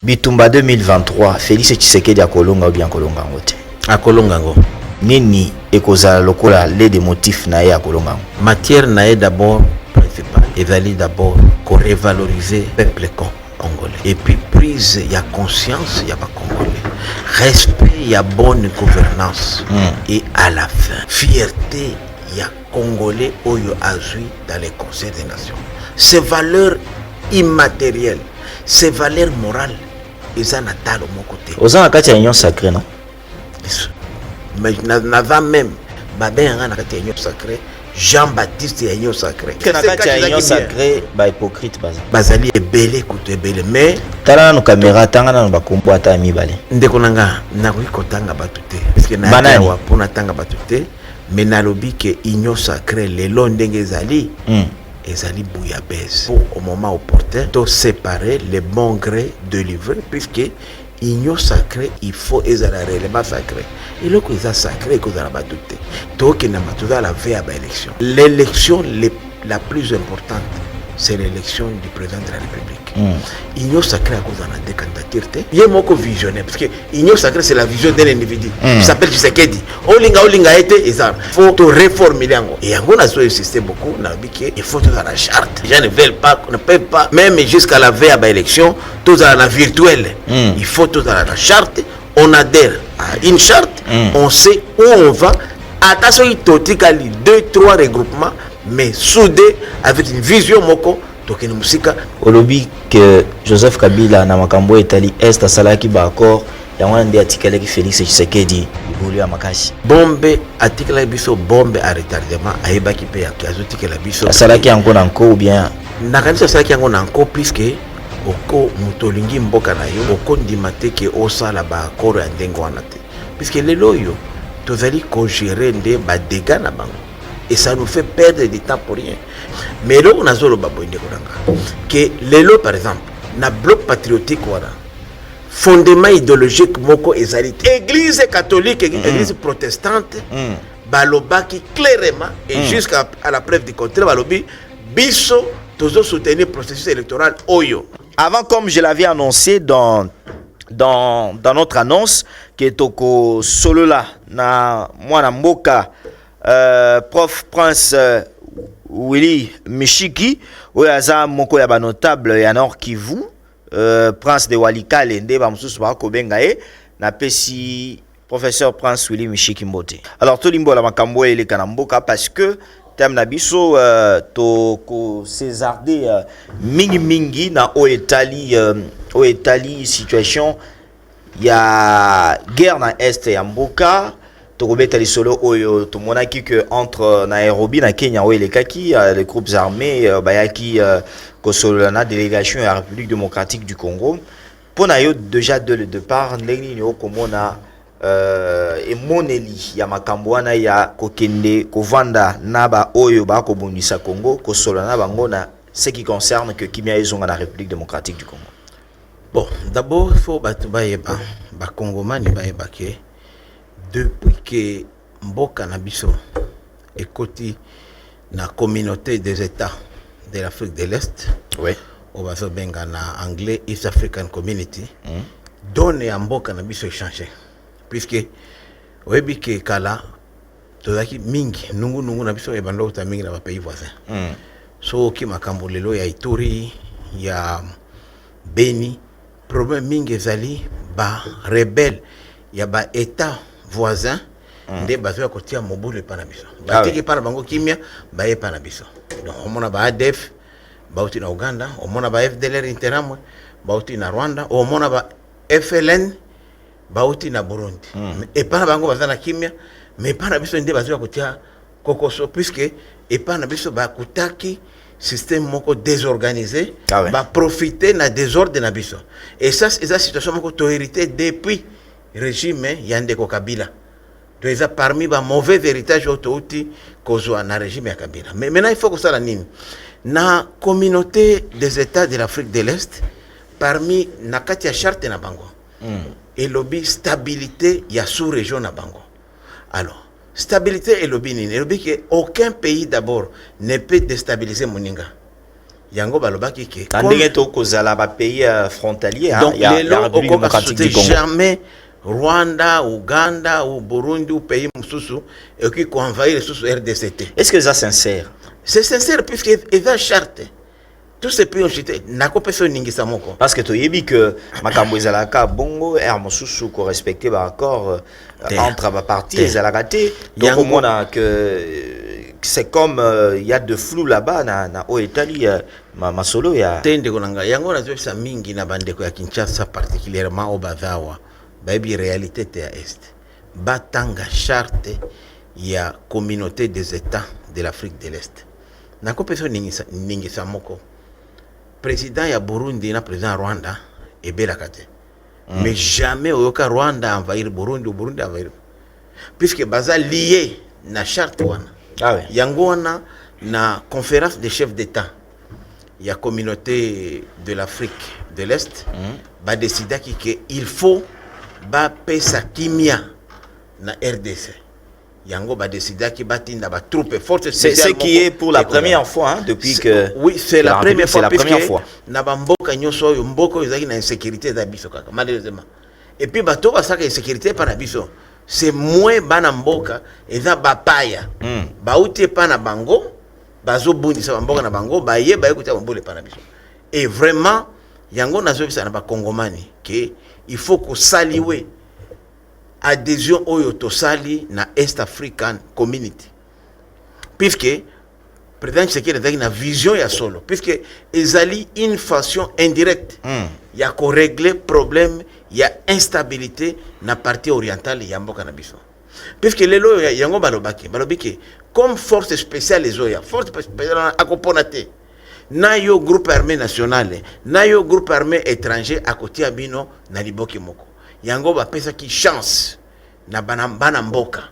Bitumba 2023, Félix Tshisekedi akolonga ou bien akolonga ngote? Akolonga ngo. Nini ekozala lokola les des motifs na ye akolonga ngo? Matière na ye d'abord principal. Ezali d'abord ko revaloriser peuple congolais. Et puis prise ya conscience ya ba congolais. Respect ya bonne gouvernance. Et à la fin, fierté ya congolais oyo azui dans les conseils des nations. Ces valeurs immatérielles, ces valeurs morales, ils en attendent de mon côté. Aux ans à union sacrée, non? Mais n'avant même, babé en a union sacrée, Jean-Baptiste et union sacrée. Que n'a pas union sacrée, bah hypocrite bas. Bazali est belé, écoute belé, mais. Tala no caméra, tanga na ba kombo ata mi balé. Ndekonanga, na ko kotanga batute. Parce que na ya wa pona tanga batute, mais na lobi que union sacrée les londenge zali. Ezali bouillabaisse pour au moment opportun de séparer les bons grés de livrer puisque union sacrée il faut ezala réellement sacré et le que ça sacré que ça va douter donc il n'a pas la veille à l'élection la plus importante c'est l'élection du président de la République. Union sacrée à cause de la candidature. Il y a beaucoup visionnaire parce que union sacrée c'est la vision d'un individu. Il s'appelle Tshisekedi. Olinga été il faut te réformer et on a insisté beaucoup dans il faut tout dans la charte. Les gens ne veulent pas, ne peuvent pas même jusqu'à la veille à l'élection tout dans la virtuelle. Il faut tout dans la charte. On adhère à une charte. On sait où on va. Attention il totikali 2-3 regroupements. Mais soudé avec une vision moko donc une musique olobi que Joseph Kabila na makambo etali est asalaki ba accord ya wana ndi article ki Félix Tshisekedi ibuli ya makasi bombe article biso bombe à retardement ayebaki pe ya kazotika la biso asalaki yango na nko ou bien nakanisa asalaki yango na nko puisque oko mutolingi mboka na yo oko ndimate ke osala ba accord ya ndengo wana te puisque lelo yo tozali ko gérer nde ba dégâts na bango. Et ça nous fait perdre du temps pour rien. Mais là, on a zolo baboinde que l'élo par exemple, na bloc patriotique voilà, fondement idéologique moko ezali. Église catholique, église protestante, baloba qui clairement et jusqu'à la preuve du contraire balobi biso toujours soutenir le processus électoral oyo. Avant, comme je l'avais annoncé dans notre annonce, que toko solo là na mwana mboka prof Prince Willy Mishiki oyaza moko ya ba notable ya Nord Kivu Prince de Walikale nde ba mususu ba ko bengae na pesi professeur Prince Willy Mishiki mbote. Alors to limbo la makambo ele kana mboka parce que thème na biso to ko césarder mingi na o etali situation ya guerre na est ya mboka. Tokobeta lisolo oyo tomonaki que entre Nairobi na Kenya oyo lekaki les groupes armés bayaki kosolola na délégation ya République démocratique du Congo pona yo déjà de le départ ndenge ni okomona emoneli ya makambo wana ya kokende kovanda na ba oyo ba kobundisa Congo kosolola na bango na ce qui concerne que kimia ezonga na République démocratique du Congo. Bon, d'abord il faut batu bayeba ba Congomani bayeba ke depuis que Mboka Nabiso est côté na communauté des États de l'Afrique de l'Est, oui, au baso benga na anglais East African Community, donne à Mboka Nabiso échangé, puisque webi ke kala tozaki mingi nungu Nabiso e bando ta mingi na ba pays voisins. So ki makambo lelo ya Ituri ya Beni problème mingi ezali ba rebelle ya ba État voisin nde bazo ya kotia mobulu pa na biso batiki pa na bango kimia baye pa na biso donc omona ba ADF bauti na Uganda omona ba FDLR interamwe bauti na Rwanda omona ba FLN bauti na Burundi et pa na bango bazana kimia mais pa na biso nde bazo ya kotia kokoso puisque et pa na biso ba kutaki système moko désorganisé ba profiter na désordre na biso et ça c'est la situation moko to hérité depuis régime Yandeko Kabila. Donc parmi les mauvais héritages autouti kozwa na régime ya Kabila. Mais maintenant il faut que ça la nini. Na communauté des États de l'Afrique de l'Est parmi na kati ya charte na bango. Et lobby stabilité ya sous-région na bango. Alors, stabilité et lobby nini. Lobby que aucun pays d'abord ne peut déstabiliser Moninga. yango balobaki ke tandenge to kozala ba pays frontalier donc ya République démocratique du Congo jamais Rwanda, Ouganda ou Burundi ou pays mususu et qui envahir sous RDCT. Est-ce que ça sincère? C'est sincère puisque il va charte. Tous ces pays ont chuté. Nako personne n'ingisa moko. Parce que tu as que makambo ezalaka bongo mosusu ko respecter ba accord entre ba parties ezalaka. Donc on a que c'est comme il y a de flou là-bas na o Italie masolo ya tende konanga yango na zopsa mingi na bandeko ya Kinshasa particulièrement au Bazawa. Baby réalité te ya est. Batanga charte ya communauté des États de l'Afrique de l'Est. Nako personne n'ingisa moko. Président ya Burundi na président Rwanda et Belakate. Mais jamais oyoka Rwanda envahir Burundi ou Burundi envahir. Puisque baza lié na charte wana. Ah ouais. Yango wana na conférence des chefs d'État. Ya communauté de l'Afrique de l'Est ba décida que il faut ba pesa kimia na RDC. Yango ba décida ki batinda ba troupe forte spéciale. C'est ce qui est pour la première fois hein, depuis que oui, c'est la première fois. C'est la première fois. Na ba mboka nyoso yo mboko ezaki na insécurité za biso kaka malheureusement. Et puis bato ba saka insécurité pa na biso. C'est moins bana mboka eza bapaya. Ba uti pa na bango bazo bundi sa mboka na bango ba ye ba ekuta mbole pa na biso. Et vraiment yango nazo bisa na ba kongomani que il faut que saliwe adhésion oyo tosali na East African Community. Puisque président Tshisekedi a une vision ya solo puisque ezali une façon indirecte ya ko régler problème ya instabilité na partie orientale ya mboka na biso. Puisque lelo yango balobaki comme force spéciale ezoya force spéciale akoponate na yo groupe armé national na yo groupe armé étranger akoti ya bino na liboki moko. Yango ba pesa ki chance na bana mboka.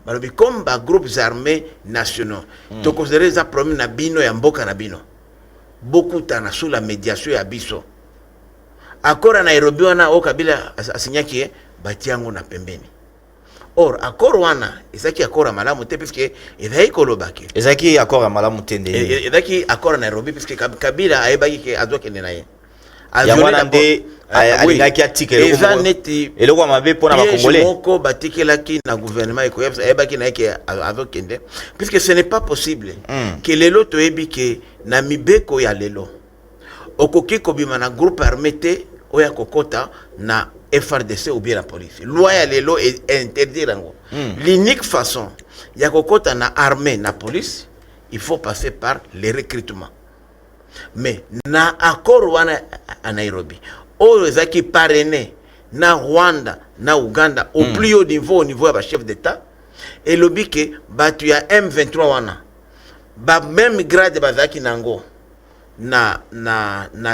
Balobi comme ba groupes armés nationaux. To considérer ça problème na bino ya mboka na bino. Beaucoup tana sous la médiation ya biso. Accord na Nairobi wana o Kabila asinyaki batiango na pembeni. Or accord wana ezaki accord malamu te puisque ezaki kolobaki. Ezaki accord malamu te ndé. Ezaki accord na Nairobi puisque Kabila ayebaki ke azoke naye. Yango nde alingaki atike eloko mabe pona ba congolais moko batikelaki na gouvernement ekoyebisa ayebaki na yeke avokende puisque ce n'est pas possible que lelo toyebi ke na mibeko ya lelo okoki kobima na groupe armé te oya kokota na FRDC ou bien la police. Loi ya lelo interdire yango. L'unique façon ya kokota na armée na police, il faut passer par le recrutement. Mais na accord wana à Nairobi oyo ezaki parrainé na Rwanda na Uganda au plus haut niveau, au niveau ya chef d'État et lobi ke batu ya M23 wana ba même grade bazaki nango na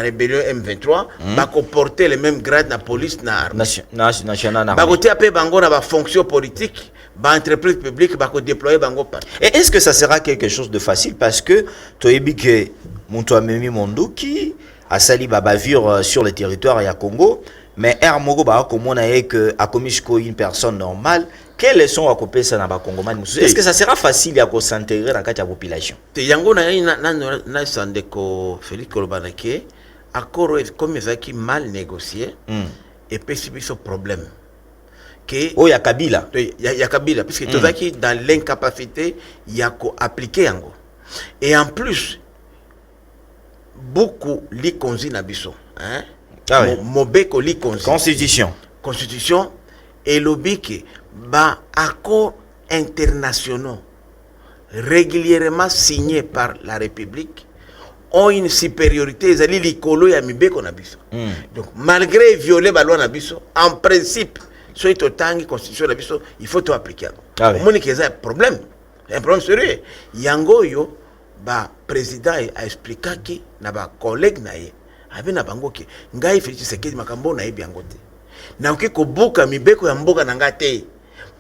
rébellion M23 ba ko porter le même grade na police na armée nationale ba ko tia pe bango na ba fonction politique ba entreprise publique ba ko déployer bango partout. Et est-ce que ça sera quelque chose de facile parce que toyebi ke Muntu Amemi Monduki a sali bavure sur le territoire ya Congo, mais Hermogo ba komona que a commis une personne normale, quelles leçons à couper ça na ba Congomani? Est-ce que ça sera facile à s'intégrer dans la population? Te yango na sandeko Félix Kolobanake accord comme ezaki mal négocié et puis ce problème que oh ya Kabila ya Kabila puisque tozaki dans l'incapacité ya ko appliquer yango et en plus beaucoup li konzi na biso hein mobeko li konzi constitution et lobiki ba accords internationaux régulièrement signés par la République ont une supériorité ezali likolo ya mibeko na biso. Donc malgré violer ba loi na biso en principe soit totangi constitution na biso il faut to appliquer. Moni que ça problème, un problème sérieux. Yango yo ba président a expliqué ki na ba collègue na ye abi na bango ki ngai Félix Tshisekedi makambo na yebi yango te na oki ko buka mibeko ya mboka na ngate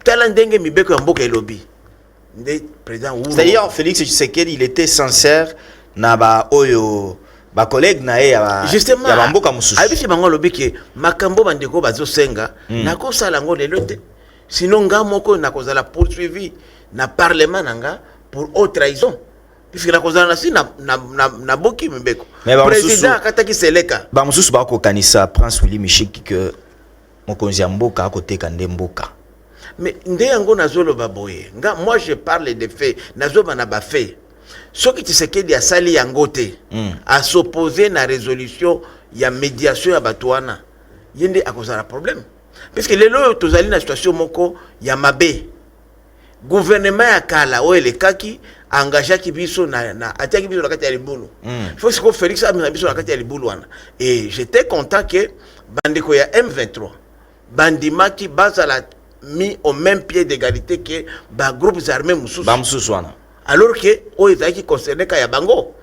tala ndenge mibeko ya mboka elobi nde président Uhuru. C'est-à-dire Félix Tshisekedi il était sincère na ba oyo ba collègue na ye ya justement ya mboka mususu abi si bango lobi ki makambo bandeko bazo senga na ko sala ngo lelo te sinon nga moko na kozala poursuivi na parlement nanga pour haute trahison. puisque la kozana si na boki mbeko Mais ba président akataki seleka ba mususu ba ko kanisa Prince Willy Mishiki que mokonzi ya mboka akoteka nde mboka. Mais nde yango nazolo baboye nga moi je parle des faits nazoba na ba faits soki Tshisekedi asali yango te à s'opposer na résolution ya médiation ya batwana yende akozala problème puisque lelo tozali na situation moko ya mabe gouvernement ya kala o elekaki engagé ki biso na atiaki biso na kati ya libulu faut que Félix amina biso na kati ya libulu wana et j'étais content que bandeko ya M23 bandimaki bazala mis au même pied d'égalité que ba groupes armés mususu Ba mususu wana alors que o ezaki concerné ka ya bango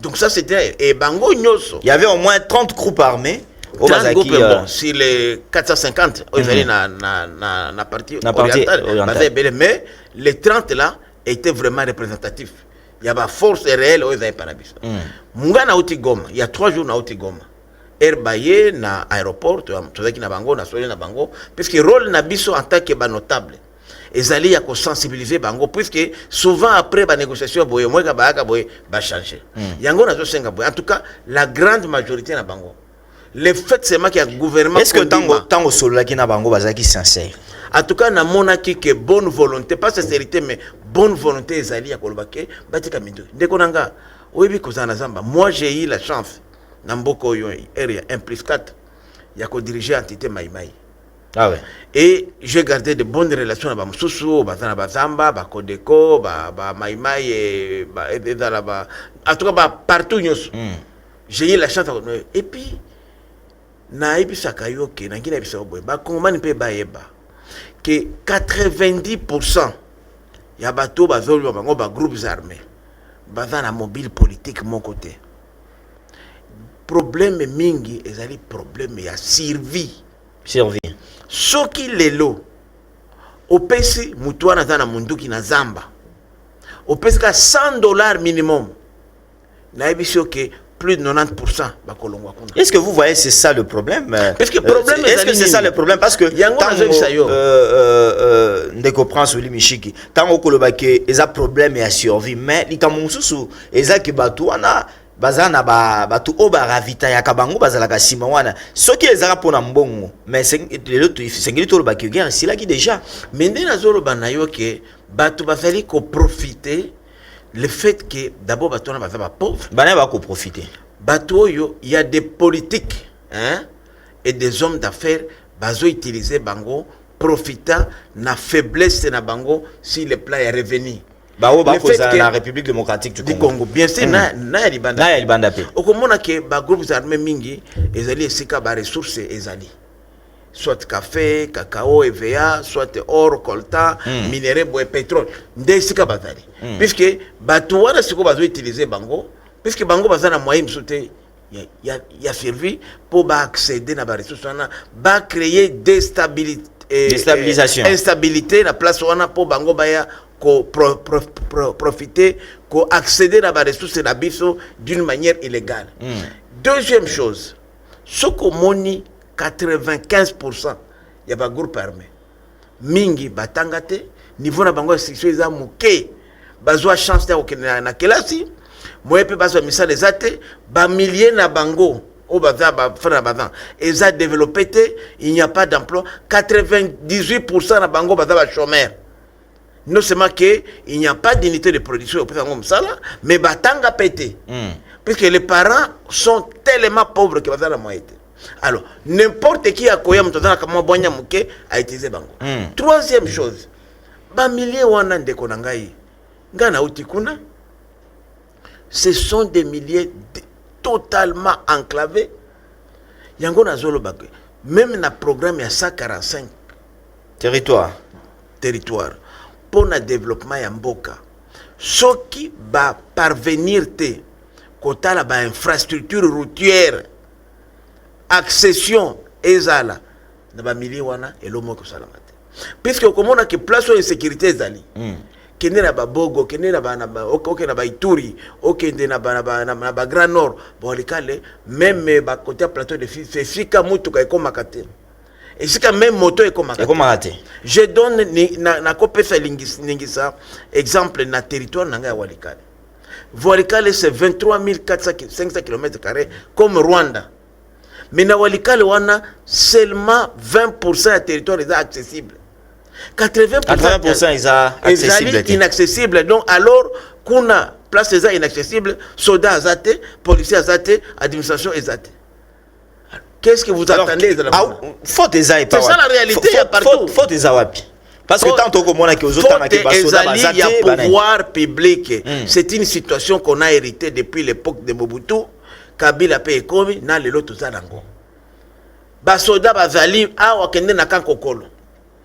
donc ça c'était et bango nyoso il y avait au moins 30 groupes armés au Bazaki sur les 450 ils na partie orientale mais les 30 là étaient vraiment représentatifs il y a ba force réelle aux Panabis munga na uti Goma il y a 3 jours na uti Goma Herbaye na aéroport tozaki na bango na soye na bango puisque rôle na biso en tant que ba notable ezali ya ko sensibiliser bango puisque souvent après ba négociation boye mweka ba boye ba changer yango na zo senga boye en tout cas la grande majorité na bango le fait c'est ma qui a gouvernement est-ce que tango solo qui na bango bazaki sincère en tout cas na monaki que bonne volonté pas sincérité mais bonne volonté ezali ya kolobake batika mindo ndeko nanga oyebi kozana zamba moi j'ai eu la chance na mboko yo area 1+4 ya ko diriger entité Maïmaï. Ah ouais. Et j'ai gardé de bonnes relations avec Moussoussou, Bazana Bazamba, Kodeko, Maïmaï et en tout cas partout. J'ai eu la chance. Et puis, na ebisa kayoke, na ngina ebisa oboye, ba kongomani pe ba yeba que 90% ya bato bazoli bango ba groupes armés, bazana mobile politique mon côté. Problème mingi ezali problème ya survie. Soki lelo opesi mutuana zana munduki na zamba opesi ka $100 minimum na ebisio que plus de 90% bakolongwa kuna. Est-ce que vous voyez c'est ça le problème? Est-ce que problème est-ce que c'est ça le problème parce que ndeko Prince Willy Mishiki tango kolobake eza problème ya survie mais likamususu eza ki batuana bazana batu oba ravita ya kabango bazala kasima wana soki ezaka pona mbongo mais c'est l'autre sengeli to ba guerre c'est là qui déjà mende na zolo banayo ke batu bazali ko profiter le fait que d'abord batu na bazaba pauvre bana ba ko profiter batu yo il y a des politiques hein et des hommes d'affaires bazo utiliser bango profitant na faiblesse na bango si le plan est revenu. La République démocratique du Congo. Bien sûr, na libanda pe. Okomona ke ba groupes armés mingi ezali esika ba ressources ezali. Soit café, cacao, EVA, soit or, coltan, minerais, bois, pétrole. Nde esika bazali. Puisque batu wana siko bazo utiliser bango, puisque bango bazana moyen msote ya servi pour ba accéder na ba ressources wana, ba créer déstabilisation. Instabilité na place wana pour bango baya ko profiter, ko accéder à la ressource de la biso d'une manière illégale. Deuxième chose, ce qu'on moni 95% y a pas groupe armé. Mingi batangate niveau na bango section za muke bazwa chance ta na kelasi moyepe bazwa misale zate ba milliers na bango au bazar ba fera bazan et ça développé il n'y a pas d'emploi 98% na bango bazar ba chômeur. Non seulement qu'il n'y a pas d'unité de production, mais batanga pété. Puisque les parents sont tellement pauvres qu'ils vont la moitié. Alors, n'importe qui a koya mtozana kama bonya muke a utilisé bango. Troisième chose, ba milliers wana ndeko nangai. Ngana utikuna. Ce sont des milliers totalement enclavés. Yango na zolo bagwe. Même na programme ya 145 territoire. Pour le développement ya mboka soki ba parvenir te kotala ba infrastructure routière accession ezala na ba mili wana elomo ko salamate puisque komona que place de sécurité ezali kende na ba bogo kende na ba OK na ba Ituri OK na ba Grand Nord bolikale même ba côté plateau de fika mutu ka ekomakate. Et c'est quand même moto et comme je donne na kopesa lingisa exemple na territoire nanga walikale Walikale c'est 23 500 km² comme Rwanda. Mais na Walikale wana seulement 20% du territoire est accessible. 80% est inaccessible. Donc alors kuna place est inaccessible, soldats azate, policiers azate, administration azate. Qu'est-ce que vous attendez de la faute c'est ça la réalité, il y a partout. Faute est wapi. Parce que tant qu'on a que aux autres il y a pouvoir public. C'est une situation qu'on a héritée depuis l'époque de Mobutu. Kabila pe ekomi na lelo tozalango. Ba soda bazali awa kende na kankokolo.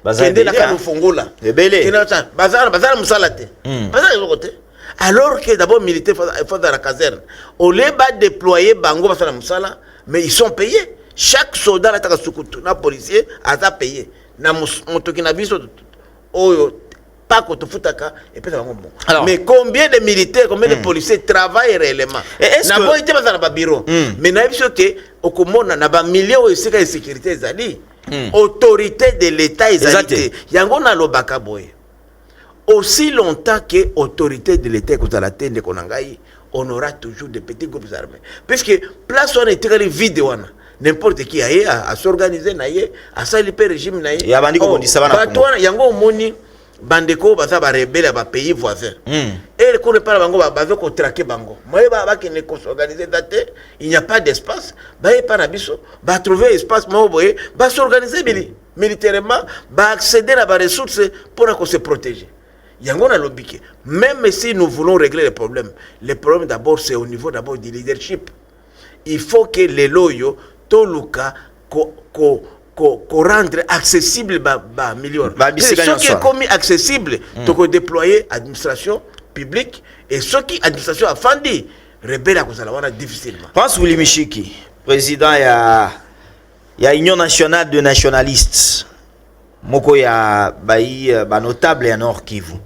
Kende na kanufungula. Ebele. Bazala musalate. Bazala yokote. Alors que d'abord militaire faut dans la caserne. On les va déployer bango basala musala, mais ils sont payés. Chaque soldat là taka sukutu na policier a payé. Na motoki na biso oyo pas qu'on te foutaka et puis ça va bon. Mais combien de militaires, combien de policiers travaillent réellement? Na bo ite bazala ba bureau. Mais na biso que okomona na ba millions ici ka sécurité ezali. Autorité de l'état ezali. Yango na lobaka boye. Aussi longtemps que autorité de l'état que la tende konangai, on aura toujours des petits groupes armés. Puisque place on est très vide wana. N'importe qui a s'organiser naie, à s'aliper régime naie. Ya bandi ko bondisa bana. Batwana yango moni bandeko baza ba rebelle ba pays voisins. Et qu'on ne parle bango ba veut ko traquer bango. Moi ba qui ne ko s'organiser date, il n'y a pas d'espace. Ba e para biso, ba trouver espace mo boye, ba s'organiser militairement, ba accéder à ba ressources pour qu'on se protéger. Yango na lobike. Même si nous voulons régler les problèmes d'abord c'est au niveau d'abord du leadership. Il faut que les loyaux toluka ko rendre accessible ba million. Ce qui est commis accessible, to déployer administration publique et ce qui administration a fandi rebelle à cause de la difficilement. Pense Willy Mishiki, président ya Union nationale de nationalistes. Moko ya ba notable ya Nord Kivu.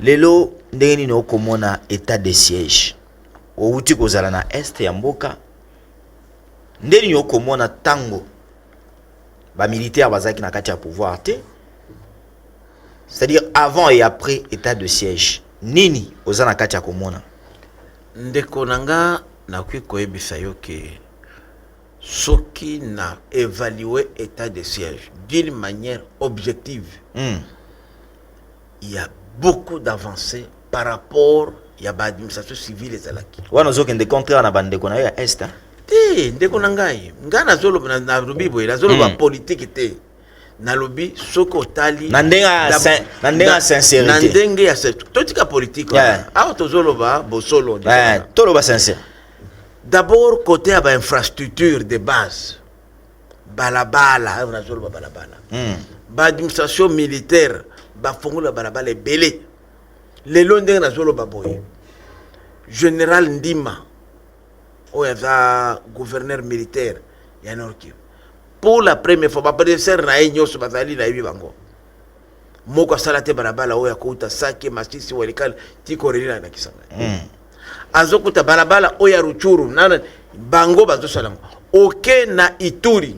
Lelo ndenge no komona état de siège. Outi kozala na est ya mboka. Ndenge no komona tango ba militaire bazaki na kati ya pouvoir te. C'est-à-dire avant et après état de siège. Nini ozana kati ya komona. Ndeko nanga na koyebisa yo ke soki na évaluer état de siège d'une manière objective. Il y a beaucoup d'avancées par rapport à l'administration civile et zalaki. Wana zo kende contraire na bande kona ya est. Te ndeko nangai ngana zolo na lobi boy la zolo ba politique te. Na lobi soko tali nandenga sincérité. Nandenge ya totika politique. Ah to zolo ba bosolo. Tolo ba sincère. D'abord côté à infrastructure de base. Balabala, on a zolo balabala. Ba administration militaire ba fongola balabala belé. Les londé na zolo baboy. Général Ndima oyaza gouverneur militaire ya Nord Kivu. Pour la première fois ba prédécesseur na enyoso bazali na yebi bango. Moko salate balabala oya kouta sake masisi walikal tikorelina na kisanga. Azokuta balabala oya Ruchuru nana bango bazo salango. Oke na Ituri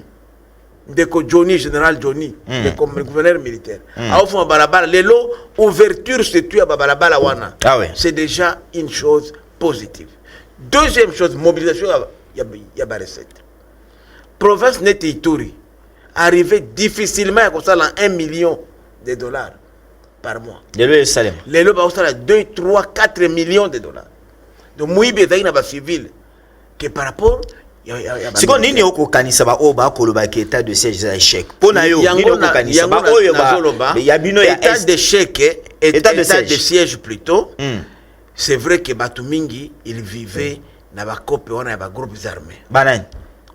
ndeko Johnny, général Johnny, le gouverneur militaire. A offert balabala lelo ouverture située à balabala wana. C'est déjà une chose positive. Deuxième chose, mobilisation ya ba recette. Province net Ituri arrivait difficilement à ça 1 million de dollars par mois. Lelo ba ça 2, 3, 4 millions de dollars. Donc muibe zaina ba civil que par rapport c'est quoi nini oko kanisa ba oba koloba ki état de siège za échec pona yo nini oko kanisa ba oyo ba ya bino ya état d'échec état de siège plutôt. C'est vrai que Batumingi il vivait na ba cope wana ba groupes armés banani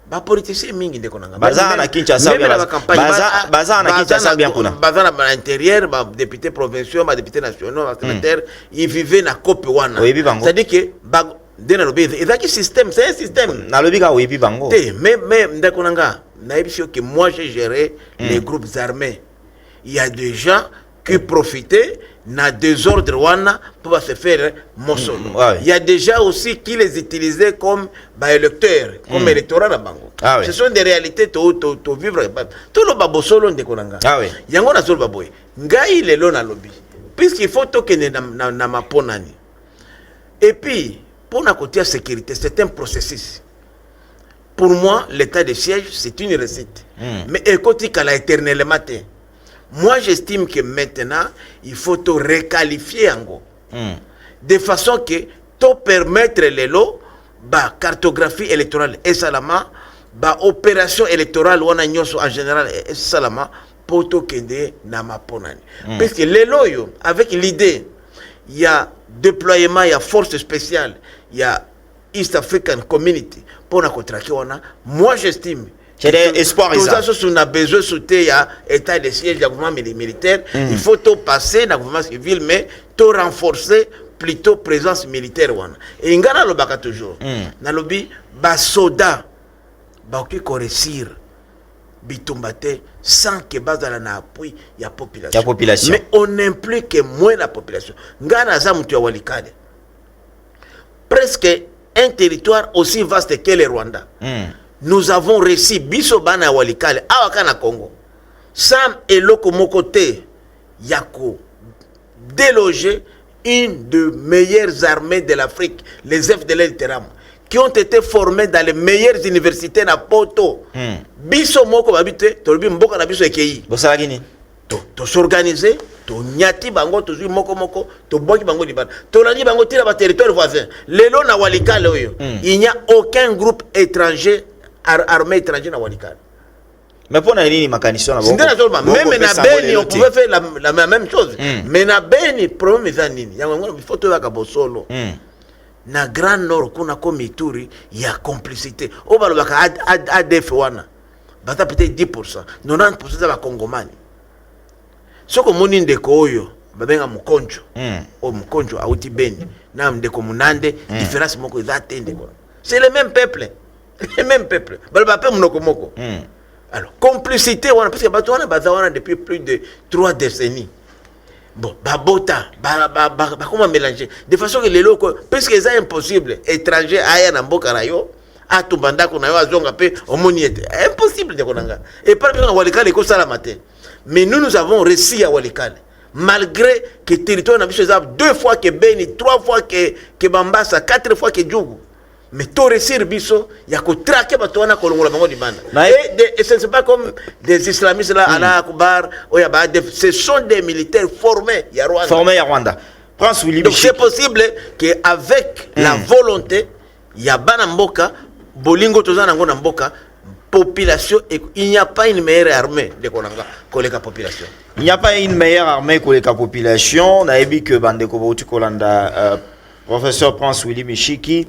ba politiciens mingi ndeko nanga baza na Kinshasa baza na Kinshasa bien kuna baza na l'intérieur ba députés provinciaux ba députés nationaux ba sénateurs ils vivaient na cope wana c'est-à-dire que dena lobi ezaki système c'est un système na lobi ka webi bango mais ndeko nanga na ebisio que moi j'ai géré les groupes armés il y a des gens qui profitaient na désordre wana pour se faire mosolo. Il y a des gens aussi qui les utilisaient comme électeurs comme électorat na bango. Ce sont des réalités to vivre tout le babosolo ndeko nanga yango na solo baboy ngai lelo na lobi puisqu'il faut to que na maponani Et puis, pour la côté sécurité, c'est un processus. Pour moi, l'état de siège, c'est une recette. Mais écoutez, qu'elle a éternellement. Moi, j'estime que maintenant, il faut te requalifier en gros. De façon que tu permettre les lots, bah, cartographie électorale et salama, bah, opération électorale ou en général et salama, pour te kende na maponani. Parce que les lots, avec l'idée, il y a déploiement, il y a force spéciale, il y a East African Community. Pour la contraquer, moi, j'estime. J'ai des espoirs. Tout ça, on a besoin de soutenir l'état de siège du gouvernement militaire. Il faut tout passer dans le gouvernement civil, mais tout renforcer plutôt présence militaire. Et il y a le bac toujours. Dans le lobby, les soldats, qui réussir bitombate sans que base dans l'appui, il y a population. Mais on implique moins la population. Ngana za mtu ya Walikale. Presque un territoire aussi vaste que le Rwanda. Nous avons réussi biso bana Walikale awakana Congo. Sam et lokomokote yako déloger une des meilleures armées de l'Afrique, les FDLR Teram, qui ont été formés dans les meilleures universités na Poto. Biso moko babite, tolobi mboka na biso ekei. Bosalagini. To s'organiser, to nyati bango, to zui moko moko, to boki bango libana. To lani bango tira ba territoire voisin. Lelo na Walikale oyo. Il n'y a aucun groupe étranger, armée étrangère na Walikale. Mais pour nini makanisho na bongo. Même na Beni on pouvait faire la même chose. Mais na Beni problème est nini? Yango il faut to yaka bosolo. Na Grand Nord kuna ko Mituri il y a complicité. O balobaka ADF wana. Bata peut-être 10%, 90% za ba Congomani. Soko moni ndeko oyo babenga mukonjo. O mukonjo auti Beni. Na ndeko munande différence moko za tende ko. C'est le même peuple. Le même peuple. Baloba pe munoko moko. Alors, complicité, parce que Bazawana depuis plus de 3 décennies. Bon, Babota, comment mélanger? De façon que les locaux, parce que c'est impossible, étrangers, Aya Namboka Rayo, à Tumbanda, qu'on a zonga pe, au moniette. Impossible de Konanga. Et par exemple, Walikale, c'est ça la matin. Mais nous avons réussi à Walikale. Malgré que le territoire n'a pas 2 fois que Beni, 3 fois que Bambasa, 4 fois que Djougou. Mais tout réussir biso, il y a que traquer batouana kolongola bango di banda. Et ce n'est pas comme des islamistes là, Ala Akbar, ce sont des militaires formés à Rwanda. Formés à Rwanda. Donc c'est possible qu'avec la volonté, il y a Banamboka, Bolingo Tozana Mboka, population, il n'y a pas une meilleure armée de Konanga que la population. Il n'y a pas une meilleure armée que la population. On a vu que Bandeko Bauti Kolanda, professeur Prince Willy Michiki,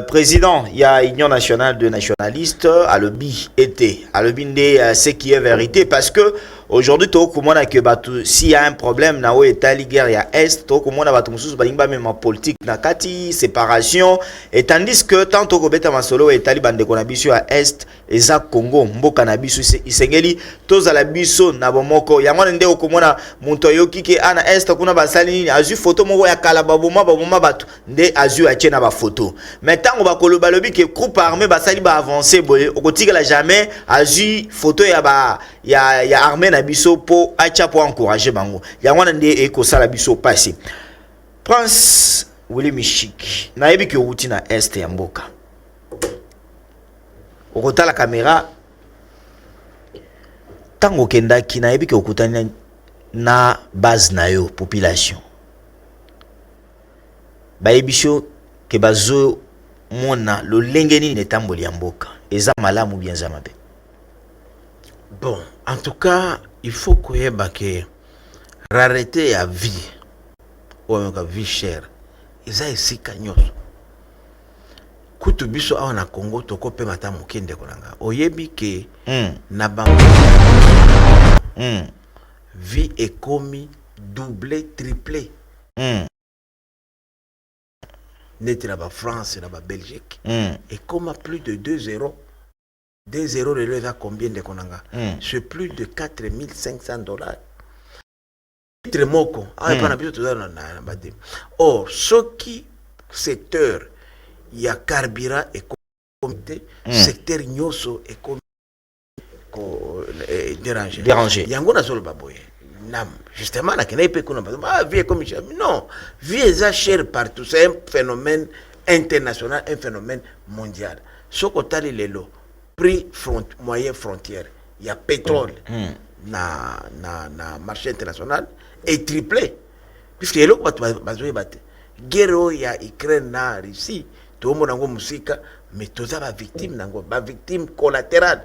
président, il y a Union nationale de nationalistes, à l'OBI était, à l'OBI ce qui est vérité, parce que aujourd'hui, s'il y a un problème, na Italie, guerre, il y a Est, même en politique, na kati, séparation, et tandis que tant que Beta Masolo et Italie, bande konabiso à Est, et za Congo, mboka nabiso, isengeli, tous à la biso, na bomoko, yangon nde okomona, montoyo kike, ana Est, kuna basali, azu photo, moko ya kalababoma, baboma batu, nde azu ache na ba photo. Maintenant, on va balobi que groupe armé basali ba avancer, boye, okotika jamais, azu photo ya armée na biso po acha po encourager bango yangwana nde ekosala biso passé. Prince Willy Michiki na yebi ke uti na Est ya mboka okota la caméra tango kendaki na yebi ke okutani na base na yo population bayebisho ke bazo mona lo lengeni ne tamboli ya mboka eza malamu bien za mabe. Bon, en tout cas, il faut que rareté à vie, ou à vie chère, ils ont ici cagnos. Kutu biso a na Congo, toko pe mata mukende kolanga. Oyebi ke na bango vie est commis doublé, triplé. Net là bas France, là bas Belgique, et comme à plus de 2-0. 2 euros de l'eau à combien de konanga? C'est plus de 4500 $. Très moko. Or, ce qui secteur, il y a carburant et comité, secteur nyoso et dérangé. Dérangé. Yango na zolo baboye. justement na kena ipe kuna vie comme non, vie est chère partout, c'est un phénomène international, un phénomène mondial. Ce côté lelo prix moyen frontière, il y a pétrole na marché international est triplé puisque lelo bazoe batte guerre ya Ukraine na Russie to mo nango musika mais toza ba victime nango ba victime collatérale.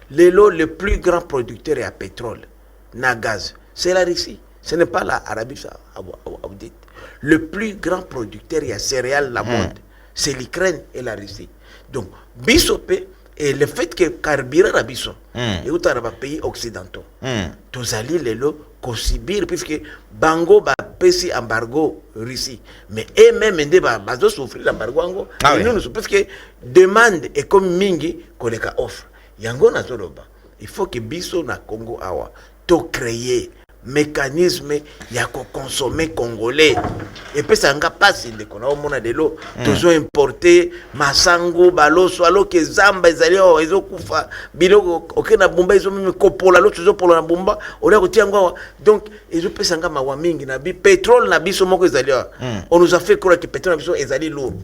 Lelo le plus grand producteur à pétrole na gaz c'est la Russie, ce n'est pas la Arabie Saoudite. Le plus grand producteur à céréales dans le monde c'est l'Ukraine et la Russie. Donc bisopé et le fait que carburant à biso et où dans les pays occidentaux tous alliés lelo subir puisque bango ba pesi embargo Russie mais eux même ndé bazo souffrir l'embargo ango et nous parce que demande est comme mingi koleka offre yango na zoloba il faut que biso na Congo awa to créer mécanisme ya ko consommer congolais et puis ça nga passe de kona omona de l'eau toujours importer masango baloso alors que zamba ezali o ezokufa biloko okena bumba ezo même kopola lo toujours pour la bumba ola ko tiango donc ezo pesa nga mawa mingi na bi pétrole na biso moko ezali on nous a fait croire que pétrole na biso ezali lourd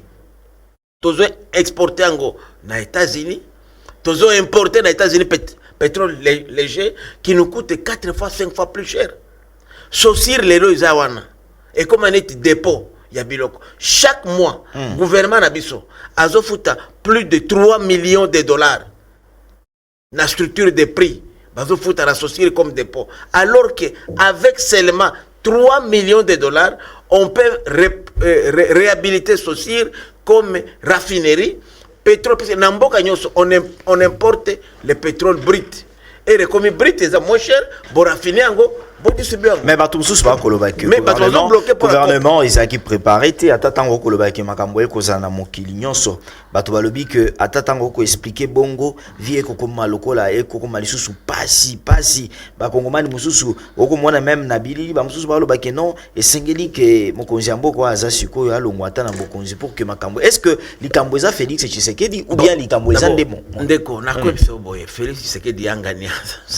toujours exporter ngo na États-Unis toujours importer na États-Unis pétrole léger qui nous coûte 4 fois 5 fois plus cher. Saucir les lois zawana et comme un dépôt ya biloko chaque mois gouvernement na biso azofuta plus de 3 millions de dollars na structure de prix bazofuta la saucir comme dépôt alors que avec seulement 3 millions de dollars on peut réhabiliter saucir comme raffinerie pétrole parce que namboka nyoso on importe le pétrole brut et le commis brut est moins cher pour raffiner ngo mais bato mususu bakolobaki gouvernement ezalaki préparé te ata ntango okolobaki makambo ekozala na mokili nyonso bato balobi ke ata ntango okoexplike bongo vie ekokoma lokola ekokoma lisusu pasi bakongomani mosusu okomona meme na bilili bamosusu balobaki non esengeli ke mokonzi ya mboka aza sikoyo alongwa ata na bokonzi pour que makambo est ce que likambo eza Félix Tshisekedi ou bien likambo eza ndemo ndeko nakoyebiso boye Félix Tshisekedi yangani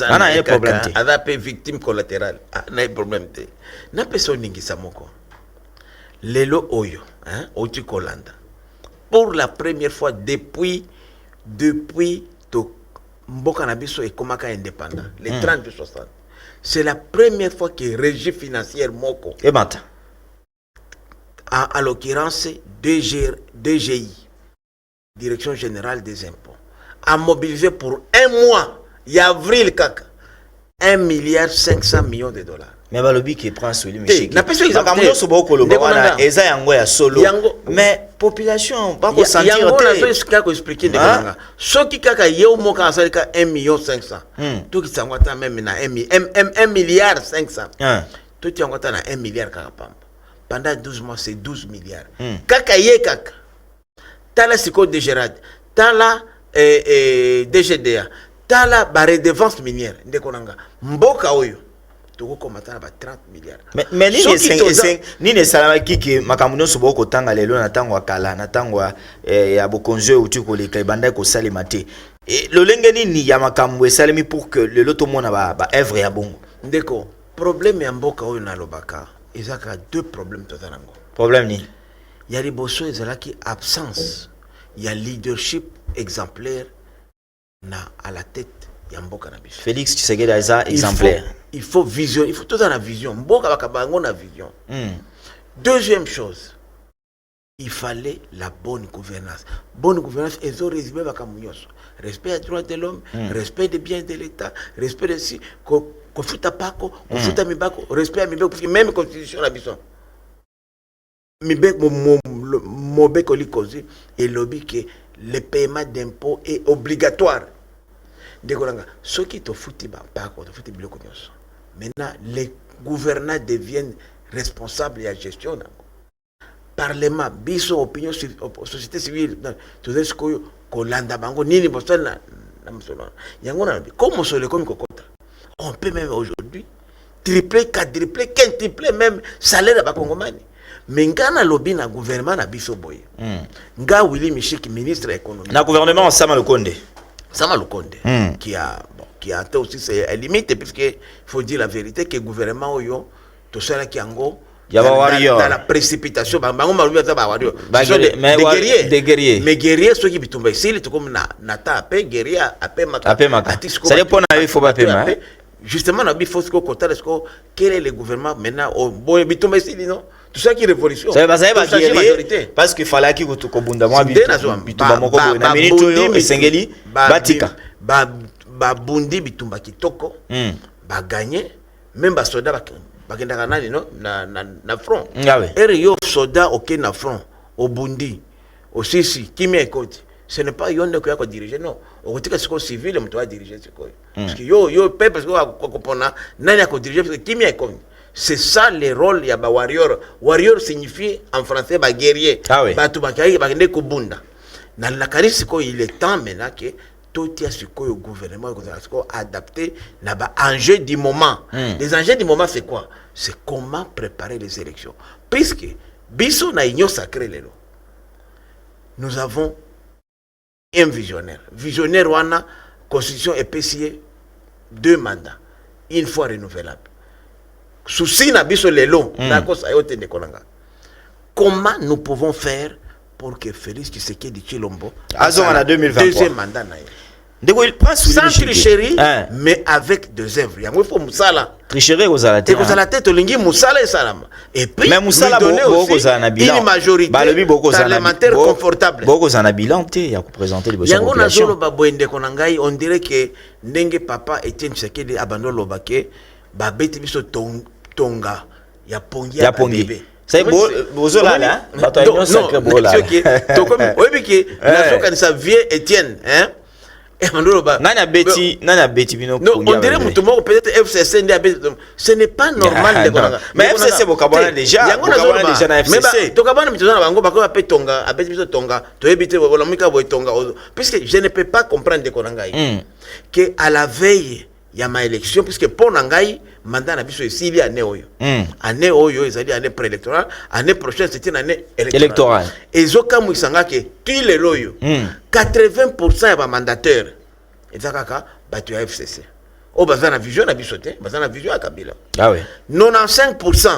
ana ye problème te aza pe victime collatérale n'a problème te na peso ningisa moko lelo oyo oti kolanda pour la première fois depuis to mboka na biso ekomaka indépendant les 30 60 c'est la première fois que régie financière moko et bata à l'occurrence DGI Direction Générale des Impôts a mobilisé pour un mois y avril kaka 1 milliard 500 millions de dollars. Mais balobi qui prend celui Michel. Na peso exemple so boko lo bana eza yango ya solo. Mais population pas ko sentir yango na zo iska ko expliquer de banga. Soki kaka yeo moka asalika 1 million 500. To ki tsangwa ta même na 1 milliard 500. To ti yango ta na 1 milliard kaka pamba. Pendant 12 mois c'est 12 milliards. Kaka ye kaka. Tala siko de Gérard. Tala DGDA. Tala ba redevance minière ndekonanga mboka oyo toko komata ba 30 milliards mais nini salama kiki makambo nyonso boko tanga lelo na tango akala na tango ya bokonzo uti ko leka banda ko salema te lolenge nini ya makambo esalemi pour que lelo to mona ba œuvre ya bongo ndeko problème ya mboka oyo na lobaka ezaka deux problèmes totanango problème ni ya liboso ezalaki absence ya leadership exemplaire à la tête yamboka na biso Félix Tshisekedi eza exemplaire il faut vision il faut tout dans la vision mboka bakabango na vision deuxième chose il fallait la bonne gouvernance ezo résumer bakamunyoso respect des droits de l'homme respect des biens de l'état respect de si ko futa pako ko futa mibako respect à mibeko parce que même constitution la biso mibeko mobeko likozi et lobby que le paiement d'impôts est obligatoire. Ceux qui te foutent biloko nyonso. Maintenant, les gouvernants deviennent responsables de la gestion. Parlement, biso opinion société civile, tout ce que kolanda bango nini bosala na msolo. Yango na comme mosolo comme kokota. On peut même aujourd'hui tripler, quadrupler, quintupler même salaire ba kongomani. Mais ngana lobby na gouvernement na biso boye. Nga Willy Michel ministre économie. Na gouvernement Sama Lukonde. Sama Lukonde qui qui a atteint aussi ses limites, puisqu'il faut dire la vérité que le gouvernement, tout ça qui en dans la précipitation, des guerriers. Mais guerriers, ceux qui sont ici, ils sont comme Nata, guerrier, ça dépend de il faut pas payer. Justement, il faut quel est le gouvernement maintenant tout ça qui est révolution. Ça va guerrier parce qu'il fallait qu'il y ait Bundi bitumba kitoko, ba gagné, même ba soda bakendaka nani no na front. Et yo soda aucun na front, au Bundi, au Sisi, kimia ekoti. Ce n'est pas yonde qui a diriger non. Au tika siko civil mtu a diriger siko. Parce que yo peuple siko kopona nani a diriger parce que kimia ekoti. C'est ça le rôle ya ba warrior. Warrior signifie en français ba guerrier. Ba tu bakai bakende kubunda. Na la karisi siko il est temps maintenant que tout ce que le gouvernement a adapté enjeux du moment. Les enjeux du moment, c'est quoi? C'est comment préparer les élections. Puisque, Bisso na union sacrée, nous avons un visionnaire. Visionnaire, on a constitution épaissée 2 mandats, une fois renouvelable. Souci na Bisso lelo, comment nous pouvons faire pour que Félix Tshisekedi Tshilombo ait 2023 deuxième mandat? Sans tricherie, mais avec des œuvres. Il faut Moussala. Tricherie aux alatés. Et aux alatés, tu lingi Moussala et Salam. Et puis, mais Moussala donner aussi une majorité parlementaire confortable. Beaucoup en bilan, il y a représenté les besoins de la population. On dirait que Ndenge Papa Etienne Tshisekedi abandonne l'obake, babeti biso tonga, ya pongi ya bébé. C'est beau, là, là. Non, sacré beau là. Oui, que la soka sa vieux Etienne, hein? Nana Betty Bino. Non, on dirait peut-être FCC. Ce n'est pas normal. Mais FCC, Bokabana déjà. Bokabana déjà na FCC. Tokabana mitozana bango bako ape tonga, ape biso tonga, to ebite bolamika boy tonga. Puisque je ne peux pas comprendre de konangai que à la veille il y a ma élection puisque pour nangai mandat na biso ici il y a année oyo. Année oyo ezali année préélectorale, année prochaine c'est une année électorale. Et zoka muisanga que tu le loyo. 80% ya ba mandataire ezakaka batu ya FCC. O bazana vision na biso te, bazana vision ya Kabila. Ah ouais. 95%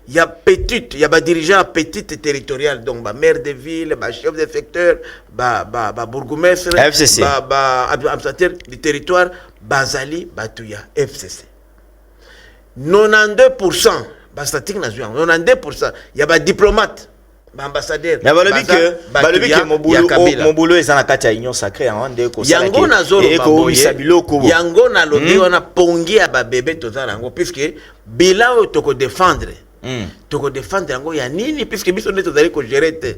il y a petite, il y a des dirigeants petite territorial donc ba maire de ville, ba chef de secteur, ba bourgmestre, FCC. ba administrateur du territoire, bazali batuya FCC. 92% ba statique national, 92% il y a ba diplomate, ba ambassadeur. Mais balobi que mon boulot est na kati ya union sacrée en de ko sala. Yango na zolo ba yango na lobi wana pongi ya ba bébé tozala ngo puisque bilan toko défendre. Toko défendre yango ya nini puisque biso ndeto zali ko gérer te.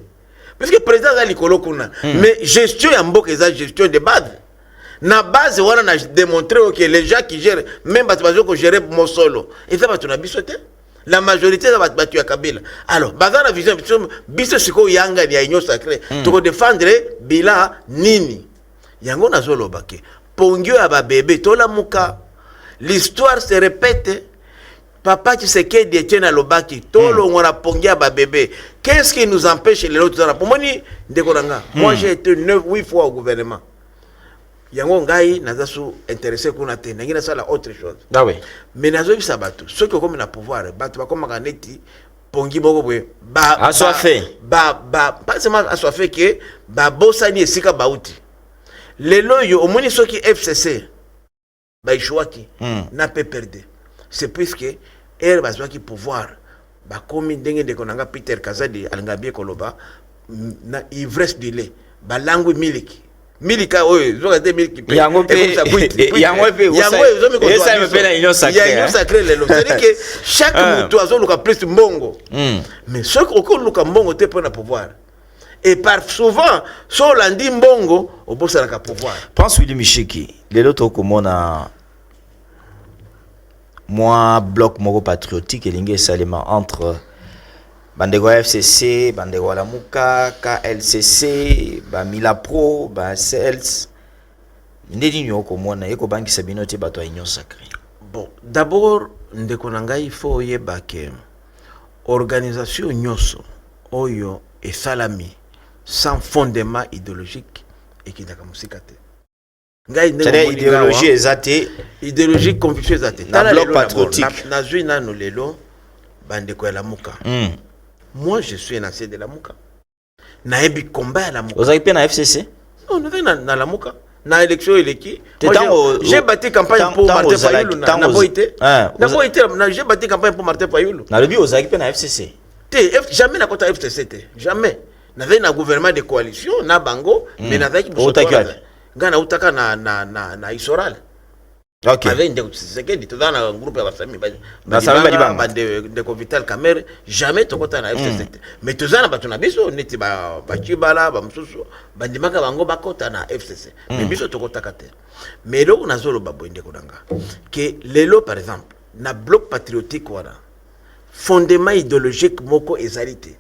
Puisque président zali kolo kuna. Mais gestion ya mboka eza gestion de base. Na base wana na démontrer que les gens qui gèrent même bato ko gérer mo solo. Et ça bato na biso te. La majorité de batu ya Kabila. Alors, bazana vision biso siko yanga ya union sacrée. Toko défendre bila nini. Yango na zolo bake. Pongio ya ba bébé tola muka. L'histoire se répète. Papa Tshisekedi Etienne Alobaki, tolo ngona pongia ba bébé. Qu'est-ce qui nous empêche les autres pour moi moi j'ai été 9-8 fois au gouvernement. Yango ngai nazasu intéressé kuna te nangina sala autre chose. Ah oui. Mais nazo bisa batu, ceux qui comme na pouvoir, batu ba comme kaneti pongi boko boye ba assoiffé. Pas seulement assoiffé que ba bosani esika bauti. Lelo yo omoni soki FCC ba ishwaki na pe perdre. C'est puisque elle va qui pouvoir ba komi ndenge de konanga Peter Kazadi alingabie koloba na ivresse du lait ba langue milika oyo zo gade miliki pe yango pe zo me ko ça me fait la union sacrée lelo c'est que chaque mutu azoluka plus mbongo mais ceux qui okoluka mbongo te pour na pouvoir et par souvent so landi mbongo obosa na pouvoir pense Willy Mishiki lelo to komona moi bloc moko patriotique elingi esalema entre bandeko FCC, bandeko Lamuka, KLCC, Mila Pro, CELS. Ndeni nyoko mona eko banki sabino te bato union sacrée. Bon, d'abord ndeko nangai faut yeba ke organisation nyoso oyo esalami sans fondement idéologique et qui ndaka musika te. C'est idéologie exacte. Idéologie conviction exacte. Na bloc patriotique. Nazui nano lelo bande ko la muka. Moi je suis un ancien de la muka. Naebi combat la muka. Vous avez na FCC? Non, nous avons na la muka. Na élection eleki. J'ai battu campagne pour Martin Fayulu na boité. Na boité, j'ai battu campagne pour Martin Fayulu. Na lebi vous avez na FCC. Jamais na kota FCC jamais. N'avait un gouvernement de coalition na bango mais n'avait que Gana utaka na Isoral. OK. Avec des secondes tu dans un groupe ya basami ba de Vital Kamerhe jamais tokota na FCC. Mais tu zana batuna biso neti ba chibala ba mususu bandimaka bango bakota na FCC. Mais biso tokota kate. Mais là on a zolo babo ndeko danga. Que lelo par exemple na bloc patriotique wala fondement idéologique moko ezalité.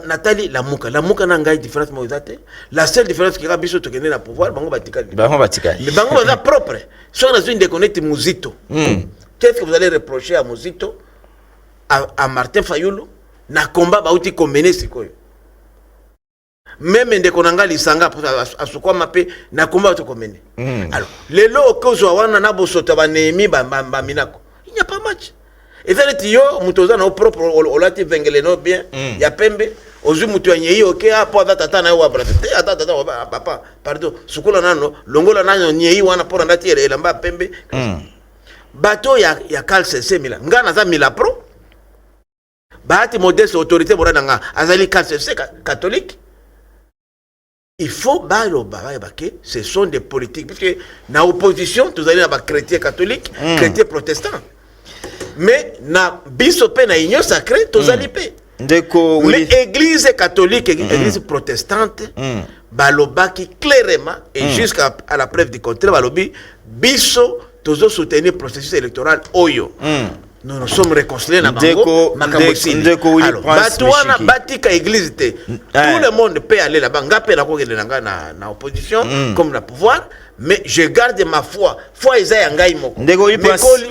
Nathalie la muka na ngai différence mo ezate. La seule différence qui rabiso to kende na pouvoir bango batikali. Mais bango baza propre. Si on a une déconnecte Muzito. Qu'est-ce que vous allez reprocher à Muzito, à Martin Fayulu na combat ba uti kombiner sikoyo. Même ndekonanga lisanga pour asukwa mape na combat to kombiner. Alors, lelo okozwa wana na bosota ba nemi ba minako. Il n'y a pas match. Et ça dit yo mutoza na propre olati vengele no bien ya pembe ozu mutu anyeyi oke apo tata na wa brate tata papa pardon sukula nano longola nano nyeyi wana pora ndati elamba pembe bato ya calce se mila ngana za mila pro baati modeste autorité borana nga azali calce se catholique. Il faut que ce sont des politiques parce que na opposition tous allez na chrétien catholique chrétien protestant. Mais na biso pe na union sacrée tozali pe ndeko mais église catholique église protestante balobaki clairement et jusqu'à la preuve du contraire balobi biso tozo soutenir processus électoral oyo nous sommes réconciliés na bango makambosini alors batouana batika église te tout le monde peut aller là-bas ngapé na kokende na opposition comme na pouvoir. Mais je garde ma foi. Foi eza ngai moko.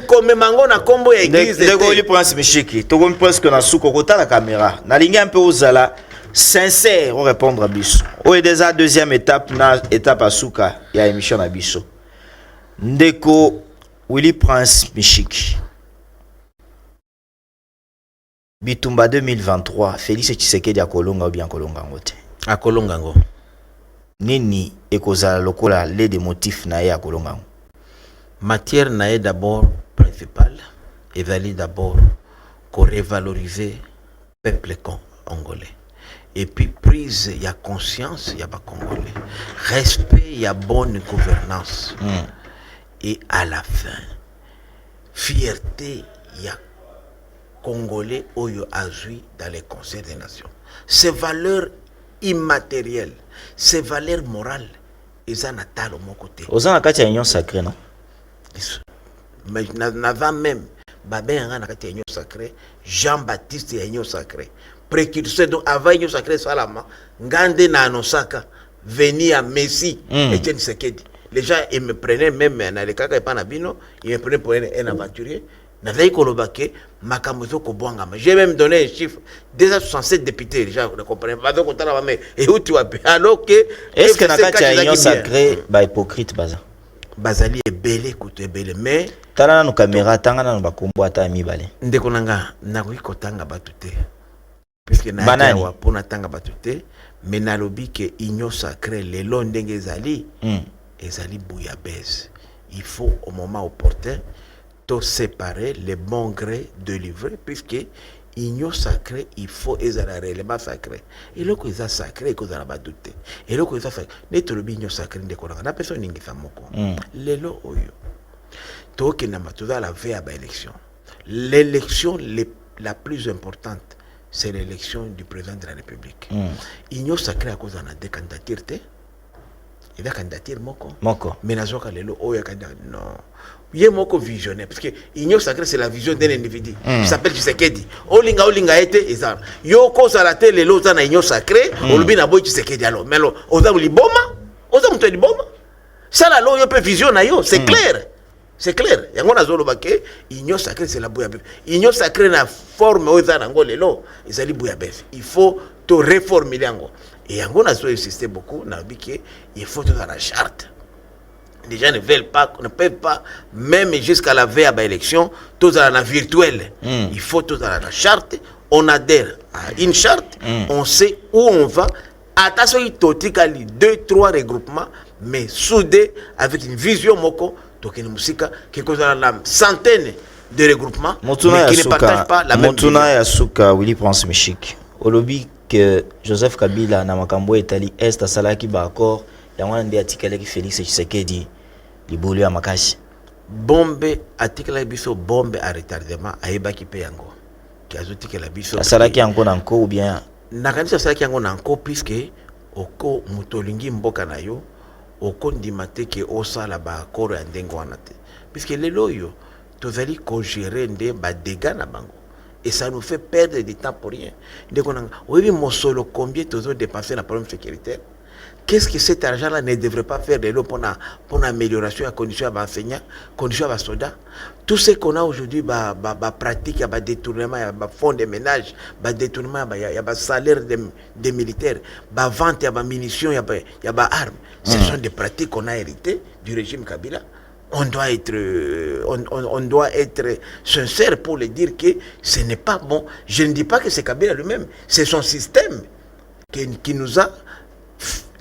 Comme mango na kombo ya église. Ndeko li prince Mishiki. To comme presque na suko kota la caméra. Na linga un peu ozala sincère au répondre à biso. O est déjà deuxième étape na étape asuka ya émission na biso. Ndeko Willy Prince Mishiki. Bitumba 2023, Félix Tshisekedi akolonga ou bien akolonga ngote. Akolonga ngo. Nini ekozala lokola les des motifs na ya kolonga. Matière na d'abord principale et valide d'abord qu'on revaloriser peuple congolais et puis prise y a conscience y a pas congolais respect y a bonne gouvernance et à la fin fierté y a congolais oyo azui dans les conseils des nations. Ces valeurs immatérielles, ces valeurs morales, ils en attendent au mon côté. Aux en a union sacrée, non? Mais n'avant même, Babé en a union sacrée, Jean-Baptiste a union sacrée. Précurseur donc avant union sacrée, Salama, Ngande na Anosaka, venir à Messi, Etienne Tshisekedi. Les gens, ils me prenaient même dans les cas de Panabino, ils me prenaient pour un aventurier. J'ai même donné un chiffre. Déjà 67 députés, les gens ne comprennent pas. Alors que. Est-ce que la union sacrée, hypocrite, Bazali est belé, écoute, belé. Mais. Tala no caméra, tanga no bakombo ata mi balé. Ndekonanga, na ko tanga batute. Puisque na ya pour na tanga batute, mais na lobi que union sacrée, les longs ndenge ezali, ezali bouillabaisse. Il faut au moment opportun séparer les bons grés de livrer puisque union sacrée il faut ezala réellement sacré et le que ça sacré que ça va douter et le que ça fait net le union sacré de kolanga na personne ningi famoko lelo oyo to ke na matuza la veille à élection l'élection la plus importante c'est l'élection du président de la République union sacrée à cause de la candidature et la candidature moko mais nazoka lelo oyo candidat non. Il y a moko visionnaire parce que union sacrée c'est la vision d'un individu qui s'appelle Tshisekedi. Olinga été ezar. Yo ko salate le loza na union sacrée, olubi na boy Tshisekedi alors. Mais alors, oza liboma, oza muto liboma. Ça la lo yo pe vision na yo, c'est clair. C'est clair. Yango na zolo baké union sacrée c'est la bouillabaisse. Union sacrée na forme oza na ngo lelo, ezali bouillabaisse. Il faut to réformer yango. Et yango na zo insister beaucoup na biki, il faut to la charte. Les gens ne veulent pas, ne peuvent pas, même jusqu'à la veille à l'élection, tout dans la virtuelle. Il faut tout dans la charte. On adhère à une charte, on sait où on va. Attention, il y a 2-3 regroupements, mais soudés avec une vision moko, donc une musique qui cause la centaine de regroupements, mais qui ne partagent pas la même vision. Motuna Yasuka, Willy Prince Michik. Olobi que Joseph Kabila na makambo etali est asalaki ba accord ya wana ndi article ki Félix Tshisekedi libulu ya makashi. Bombe article biso bombe à retardement ayeba ki pe yango. Ki azotika la biso. Asalaki yango nanko ou bien nakanisa asalaki yango nanko puisque oko mutolingi mboka na yo oko ndimate ke osala ba accord ya ndengo wana te. Puisque lelo yo tozali ko gérer nde ba dégâts na bango. Et ça nous fait perdre du temps pour rien. Oui, mon solo, combien tu as dépensé dans le problème sécuritaire? Qu'est-ce que cet argent-là ne devrait pas faire de l'eau pour l'amélioration des conditions d'enseignants, conditions de soldats? Tout ce qu'on a aujourd'hui, pratique, détournement, fonds de ménage, détournement, salaire des militaires, vente, munitions, armes. Ce sont des pratiques qu'on a héritées du régime Kabila. On doit être sincère pour le dire que ce n'est pas bon. Je ne dis pas que c'est Kabila lui-même, c'est son système qui nous a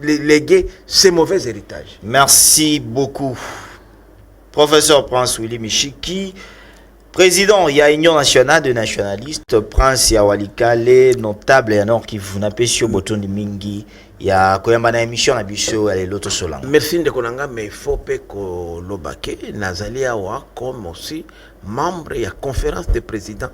légué ces mauvais héritages. Merci beaucoup, professeur Prince Willy Michiki, président ya Union nationale de nationalistes, Prince ya Walikale, notable ya Nord Kivu, na pesio botondi mingi. Ya koyamba na émission na biso ya loto solang. Merci de konanga, mais il faut pe ko lobake nazali awa comme aussi membre ya conférence des présidents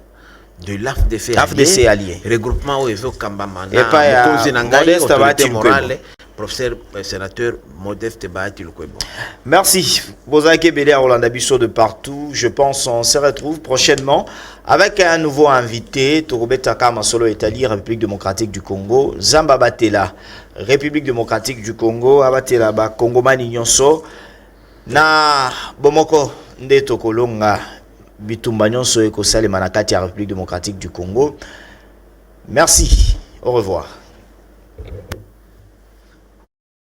de l'AFDC allié. Regroupement où ezo kambama na mokonzi na ngai autorité morale professeur sénateur Modeste Bahati Lukwebo. Merci. Bozake Bélé à Rolanda Bisso de partout. Je pense on se retrouve prochainement avec un nouveau invité, Torobeta Kamasolo Italie, République démocratique du Congo, Zamba Batela, République démocratique du Congo, Abatela ba Congo Mani Nyonso, na Bomoko Ndeto Kolonga, Bitumba Nyonso Eko Sale Manakati, République démocratique du Congo. Merci. Au revoir.